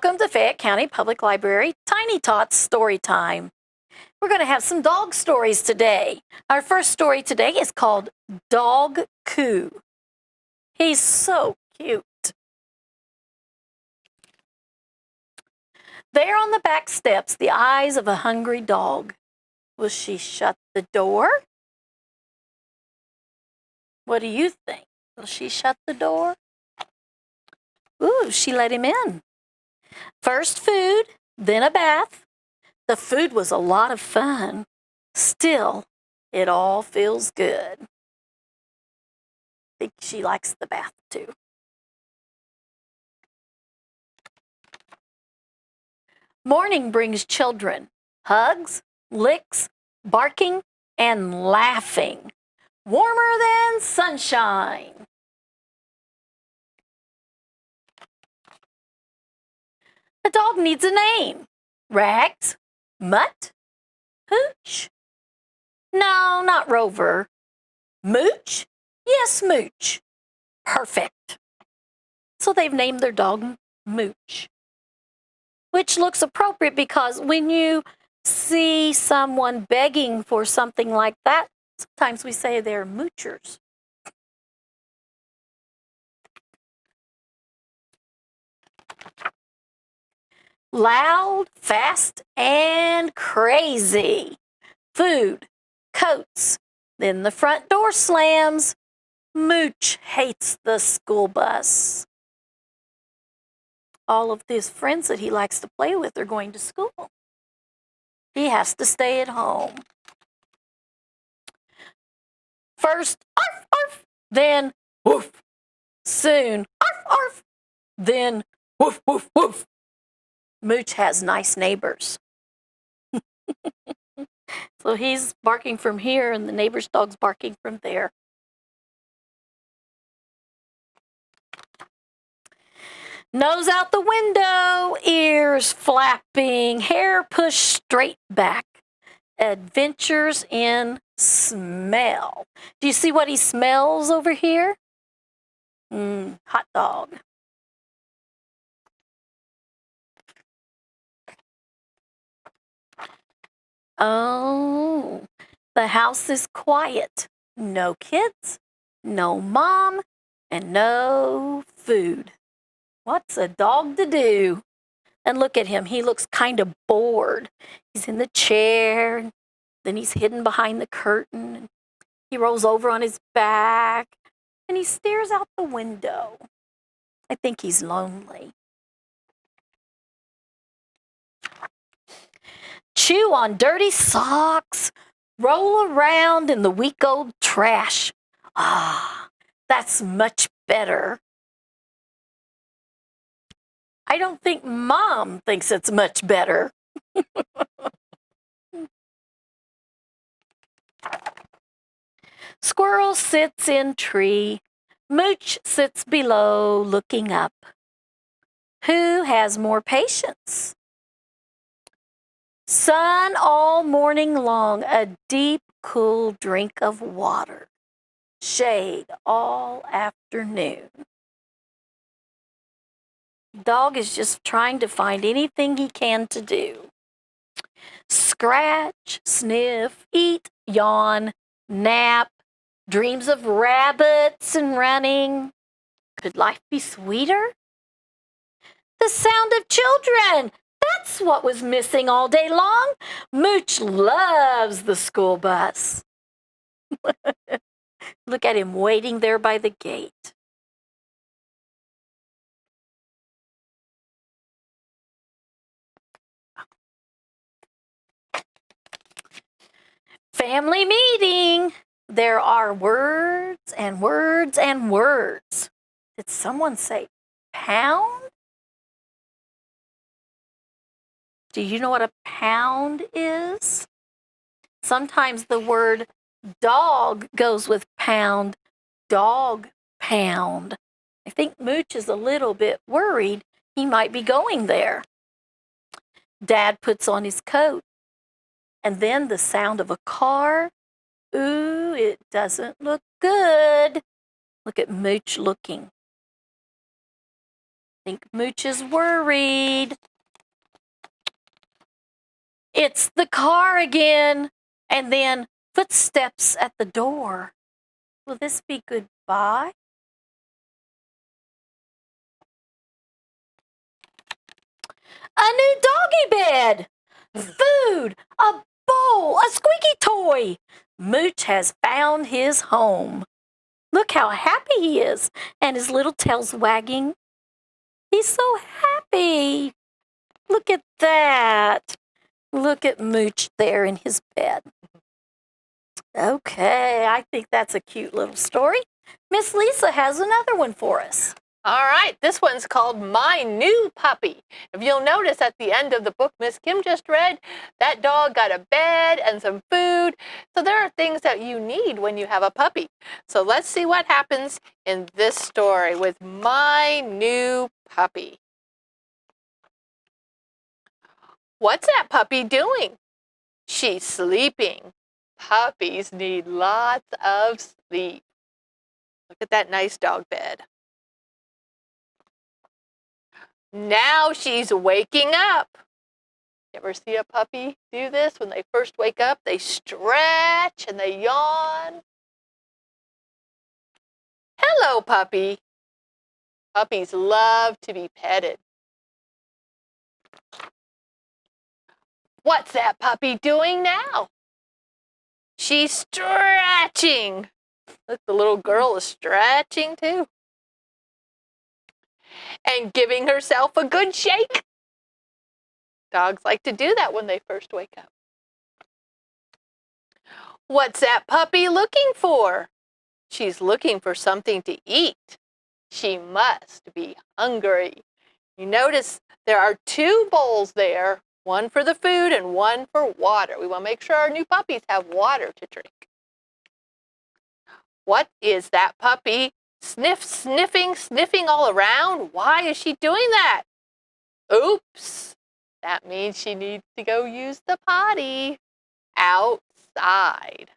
Welcome to Fayette County Public Library Tiny Tots Storytime. We're going to have some dog stories today. Our first story today is called Dog Coo. He's so cute. There on the back steps, the eyes of a hungry dog. Will she shut the door? What do you think? Will she shut the door? Ooh, she let him in. First food, then a bath. The food was a lot of fun. Still, it all feels good. I think she likes the bath too. Morning brings children. Hugs, licks, barking, and laughing. Warmer than sunshine. A dog needs a name. Rags? Mutt? Hooch? No, not Rover. Mooch? Yes, Mooch. Perfect. So they've named their dog Mooch, which looks appropriate because when you see someone begging for something like that, sometimes we say they're moochers. Loud, fast, and crazy. Food, coats. Then the front door slams. Mooch hates the school bus. All of his friends that he likes to play with are going to school. He has to stay at home. First, arf, arf, then woof. Soon, arf, arf, then woof, woof, woof. Mooch has nice neighbors. So he's barking from here and the neighbor's dog's barking from there. Nose out the window, ears flapping, hair pushed straight back. Adventures in smell. Do you see what he smells over here? Hot dog. Oh, the house is quiet. No kids, no mom, and no food. What's a dog to do? And look at him. He looks kind of bored. He's in the chair. Then he's hidden behind the curtain. He rolls over on his back. And he stares out the window. I think he's lonely. Chew on dirty socks. Roll around in the week-old trash. Ah, that's much better. I don't think Mom thinks it's much better. Squirrel sits in tree. Mooch sits below looking up. Who has more patience? Sun all morning long, a deep, cool drink of water. Shade all afternoon. Dog is just trying to find anything he can to do. Scratch, sniff, eat, yawn, nap, dreams of rabbits and running. Could life be sweeter? The sound of children. That's what was missing all day long. Mooch loves the school bus. Look at him waiting there by the gate. Family meeting. There are words and words and words. Did someone say pound? Do you know what a pound is? Sometimes the word dog goes with pound. Dog pound. I think Mooch is a little bit worried he might be going there. Dad puts on his coat. And then the sound of a car. Ooh, it doesn't look good. Look at Mooch looking. think Mooch is worried. It's the car again, and then footsteps at the door. Will this be goodbye? A new doggy bed, food, a bowl, a squeaky toy. Mooch has found his home. Look how happy he is, and his little tail's wagging. He's so happy. Look at that. Look at Mooch there in his bed. Okay, I think that's a cute little story. Miss Lisa has another one for us. All right, this one's called My New Puppy. If you'll notice at the end of the book Miss Kim just read, that dog got a bed and some food. So there are things that you need when you have a puppy. So let's see what happens in this story with My New Puppy. What's that puppy doing? She's sleeping. Puppies need lots of sleep. Look at that nice dog bed. Now she's waking up. You ever see a puppy do this? When they first wake up, they stretch and they yawn. Hello, puppy. Puppies love to be petted. What's that puppy doing now? She's stretching. Look, the little girl is stretching too. And giving herself a good shake. Dogs like to do that when they first wake up. What's that puppy looking for? She's looking for something to eat. She must be hungry. You notice there are two bowls there, one for the food and one for water. We want to make sure our new puppies have water to drink. What is that puppy sniffing all around? Why is she doing that? Oops, that means she needs to go use the potty outside.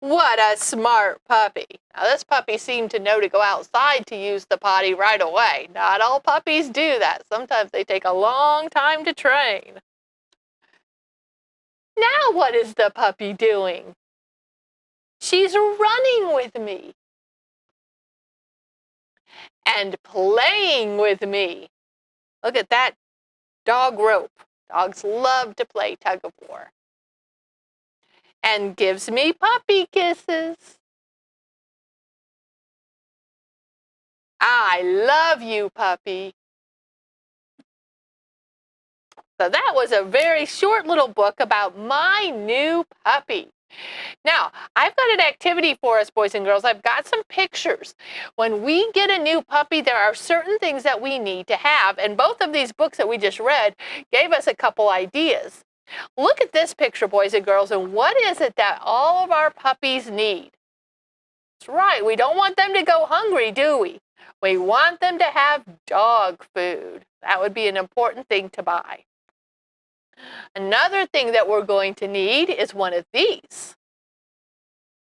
What a smart puppy. Now this puppy seemed to know to go outside to use the potty right away. Not all puppies do that. Sometimes they take a long time to train. Now what is the puppy doing? She's running with me and playing with me. Look at that dog rope. Dogs love to play tug of war. And gives me puppy kisses. I love you, puppy. So that was a very short little book about my new puppy. Now, I've got an activity for us, boys and girls. I've got some pictures. When we get a new puppy, there are certain things that we need to have. And both of these books that we just read gave us a couple ideas. Look at this picture, boys and girls, and what is it that all of our puppies need? That's right, we don't want them to go hungry, do we? We want them to have dog food. That would be an important thing to buy. Another thing that we're going to need is one of these.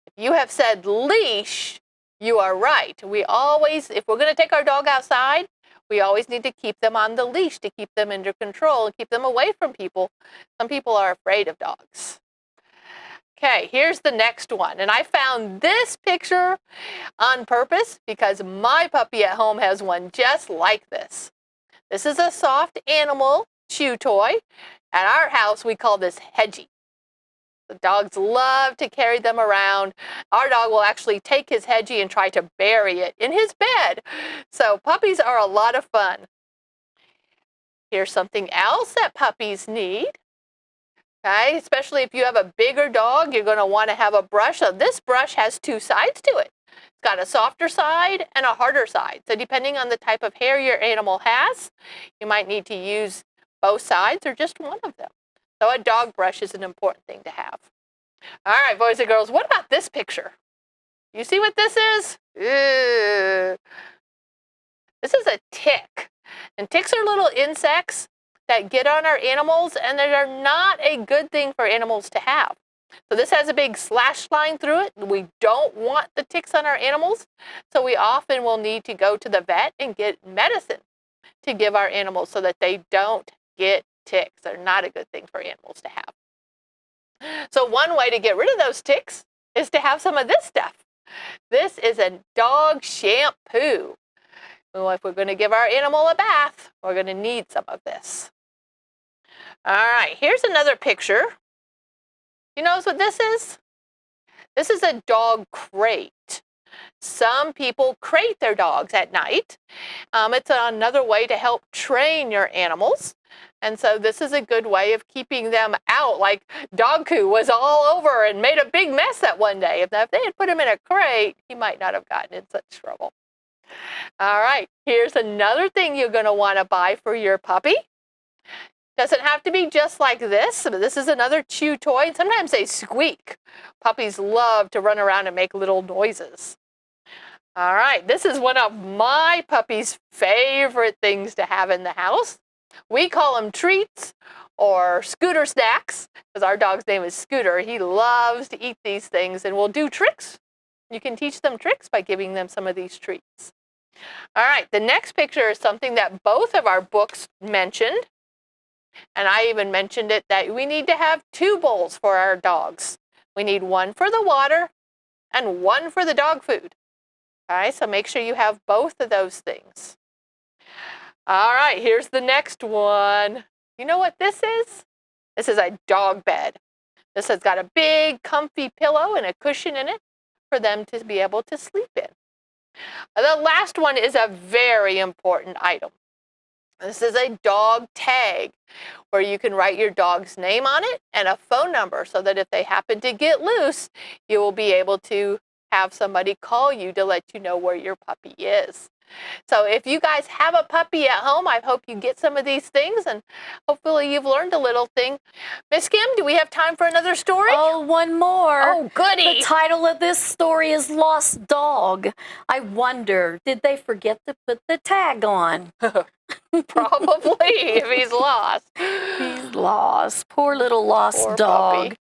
If you have said leash, you are right. We always, if we're going to take our dog outside, we always need to keep them on the leash to keep them under control and keep them away from people. Some people are afraid of dogs. Okay, here's the next one. And I found this picture on purpose because my puppy at home has one just like this. This is a soft animal chew toy. At our house, we call this Hedgie. The dogs love to carry them around. Our dog will actually take his Hedgie and try to bury it in his bed. So puppies are a lot of fun. Here's something else that puppies need. Okay, especially if you have a bigger dog, you're going to want to have a brush. So this brush has two sides to it. It's got a softer side and a harder side. So depending on the type of hair your animal has, you might need to use both sides or just one of them. So a dog brush is an important thing to have. All right, boys and girls, what about this picture? You see what this is? Ew. This is a tick. And ticks are little insects that get on our animals, and they are not a good thing for animals to have. So this has a big slash line through it. We don't want the ticks on our animals, so we often will need to go to the vet and get medicine to give our animals so that they don't get ticks. They're not a good thing for animals to have. So one way to get rid of those ticks is to have some of this stuff. This is a dog shampoo. Well, if we're going to give our animal a bath, we're going to need some of this. All right, here's another picture. You know what this is? This is a dog crate. Some people crate their dogs at night. It's another way to help train your animals. And so this is a good way of keeping them out. Like Dog Coo was all over and made a big mess that one day. If they had put him in a crate, he might not have gotten in such trouble. All right, here's another thing you're going to want to buy for your puppy. Doesn't have to be just like this, but this is another chew toy. Sometimes they squeak. Puppies love to run around and make little noises. All right, this is one of my puppy's favorite things to have in the house. We call them treats or Scooter snacks because our dog's name is Scooter. He loves to eat these things and will do tricks. You can teach them tricks by giving them some of these treats. All right, the next picture is something that both of our books mentioned. And I even mentioned it that we need to have 2 bowls for our dogs. We need one for the water and one for the dog food. All right, so make sure you have both of those things. All right, here's the next one. You know what this is? This is a dog bed. This has got a big comfy pillow and a cushion in it for them to be able to sleep in. The last one is a very important item. This is a dog tag where you can write your dog's name on it and a phone number so that if they happen to get loose, you will be able to have somebody call you to let you know where your puppy is. So if you guys have a puppy at home, I hope you get some of these things and hopefully you've learned a little thing. Miss Kim, do we have time for another story? Oh, one more. Oh, goody. The title of this story is Lost Dog. I wonder, did they forget to put the tag on? Probably, if he's lost. He's lost. Poor little lost Poor dog. puppy.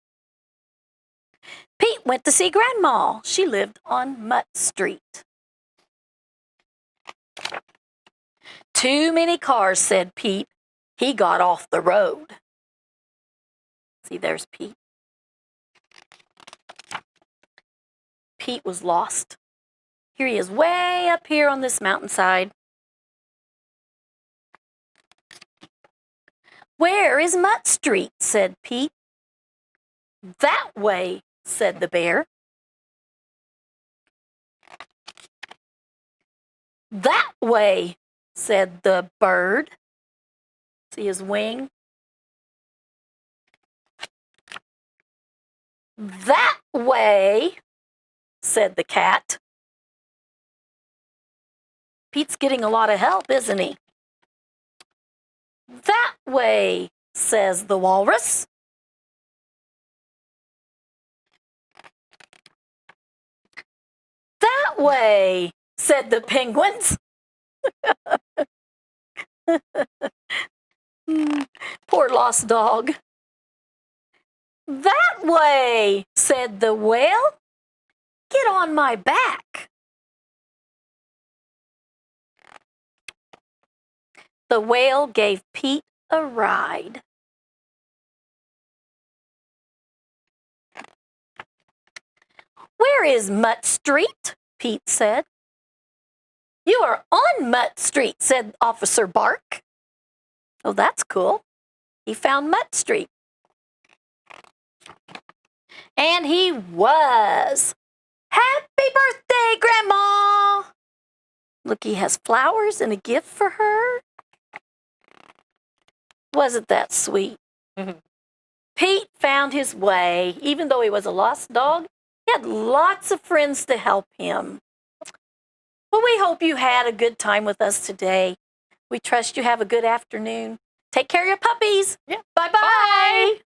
Pete went to see Grandma. She lived on Mutt Street. Too many cars, said Pete. He got off the road. See, there's Pete. Pete was lost. Here he is, way up here on this mountainside. Where is Mutt Street? Said Pete. That way, said the bear. That way, said the bird. See his wing? That way, said the cat. Pete's getting a lot of help, isn't he? That way, says the walrus. That way, said the penguins. Poor lost dog. That way, said the whale. Get on my back. The whale gave Pete a ride. Where is Mutt Street? Pete said. You are on Mutt Street, said Officer Bark. Oh, that's cool. He found Mutt Street. And he was. Happy birthday, Grandma! Look, he has flowers and a gift for her. Wasn't that sweet? Pete found his way. Even though he was a lost dog, he had lots of friends to help him. Well, we hope you had a good time with us today. We trust you have a good afternoon. Take care of your puppies. Yeah. Bye-bye. Bye.